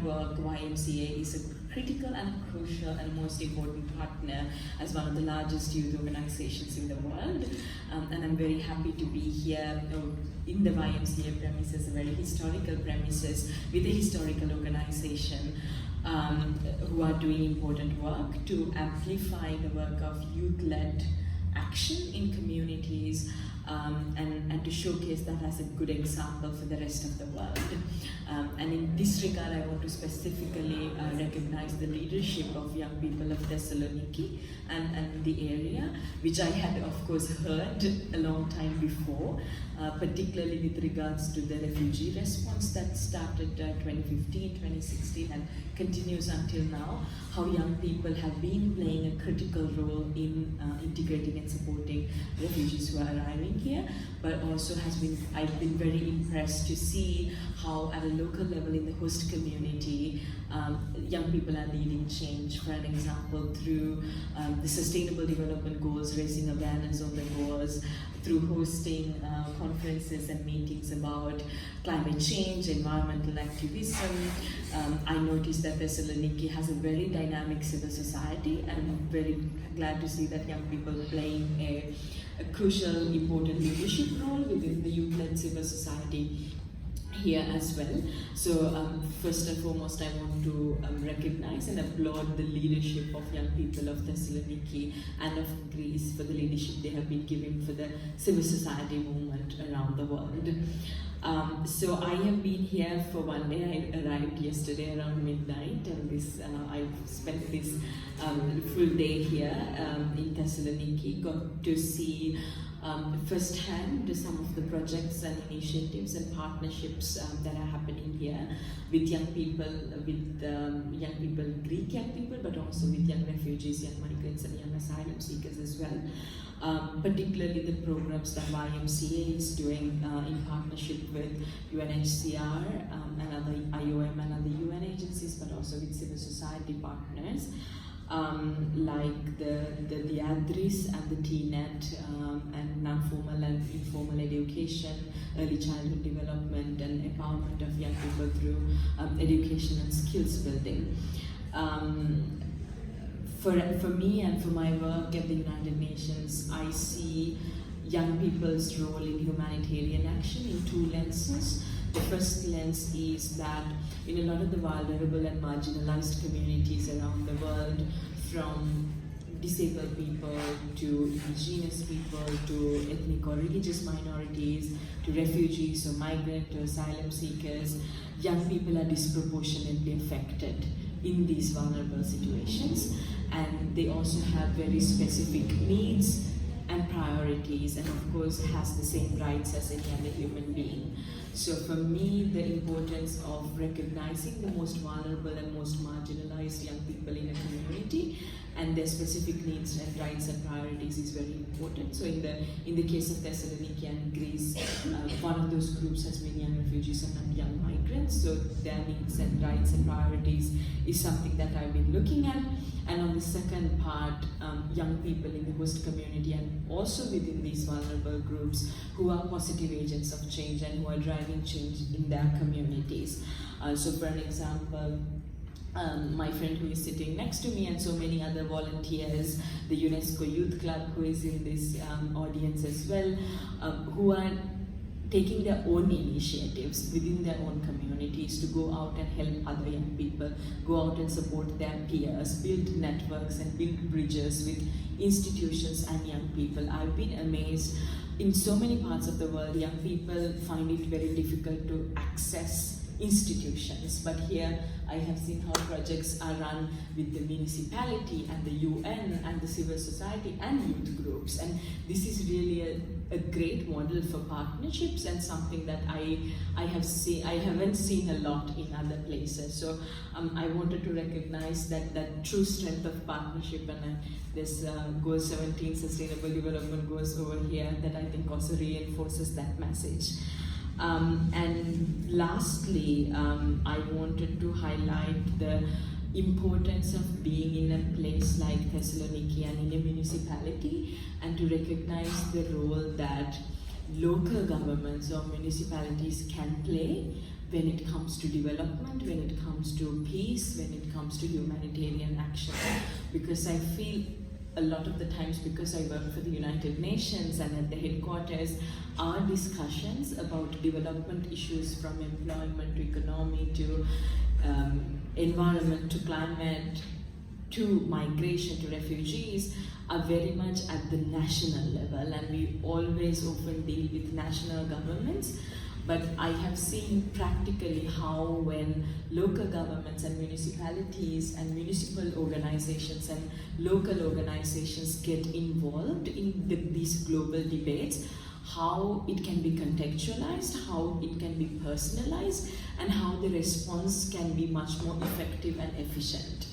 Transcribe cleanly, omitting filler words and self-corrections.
work, YMCA is a critical and crucial and most important partner as one of the largest youth organizations in the world. And I'm very happy to be here in the YMCA premises, a very historical premises, with a historical organization who are doing important work to amplify the work of youth-led action in communities, and to showcase that as a good example for the rest of the world. And in this regard, I want to specifically recognize the leadership of young people of Thessaloniki and the area, which I had of course heard a long time before, particularly with regards to the refugee response that started 2015, 2016 and continues until now, how young people have been playing a critical role in integrating and supporting refugees who are arriving here, but also I've been very impressed to see how at a local level in the host community, young people are leading change. For an example, through the Sustainable Development Goals, raising awareness on the goals, through hosting conferences and meetings about climate change, environmental activism. I noticed that Thessaloniki has a very dynamic civil society, and I'm very glad to see that young people playing a crucial, important leadership role within the youth-led civil society here as well. So first and foremost, I want to recognize and applaud the leadership of young people of Thessaloniki and of Greece for the leadership they have been giving for the civil society movement around the world. So I have been here for one day. I arrived yesterday around midnight, and I spent this full day here in Thessaloniki, got to see firsthand some of the projects and initiatives and partnerships that are happening here with young people, Greek young people, but also with young refugees, young migrants and young asylum seekers as well. Particularly the programs that YMCA is doing in partnership with UNHCR and other IOM and other UN agencies, but also with civil society partners. Like the ADRIS and the TNET and non-formal and informal education, early childhood development and empowerment of young people through education and skills building. For me and for my work at the United Nations, I see young people's role in humanitarian action in two lenses. The first lens is that in a lot of the vulnerable and marginalized communities around the world, from disabled people to indigenous people to ethnic or religious minorities to refugees or migrant or asylum seekers, young people are disproportionately affected in these vulnerable situations, and they also have very specific needs and priorities, and of course has the same rights as any other human being. So for me, the importance of recognizing the most vulnerable and most marginalized young people in a community and their specific needs and rights and priorities is very important. So in the case of Thessaloniki and Greece, one of those groups has been young refugees and young migrants. So their needs and rights and priorities is something that I've been looking at. And on the second part, young people in the host community and also within these vulnerable groups who are positive agents of change and who are driving change in their communities. So for an example, my friend who is sitting next to me and so many other volunteers, the UNESCO Youth Club who is in this audience as well, who are taking their own initiatives within their own communities to go out and help other young people, go out and support their peers, build networks and build bridges with institutions and young people. I've been amazed. In so many parts of the world, young people find it very difficult to access institutions, but here I have seen how projects are run with the municipality and the UN and the civil society and youth groups, and this is really a great model for partnerships and something that I haven't seen a lot in other places. So I wanted to recognize that true strength of partnership, and this Goal 17 Sustainable Development Goals over here that I think also reinforces that message. And lastly, I wanted to highlight the importance of being in a place like Thessaloniki and in a municipality, and to recognize the role that local governments or municipalities can play when it comes to development, when it comes to peace, when it comes to humanitarian action. Because I feel a lot of the times, because I work for the United Nations and at the headquarters, our discussions about development issues from employment to economy to environment to climate to migration to refugees are very much at the national level, and we always often deal with national governments. But I have seen practically how when local governments and municipalities and municipal organizations and local organizations get involved in these global debates, how it can be contextualized, how it can be personalized, and how the response can be much more effective and efficient.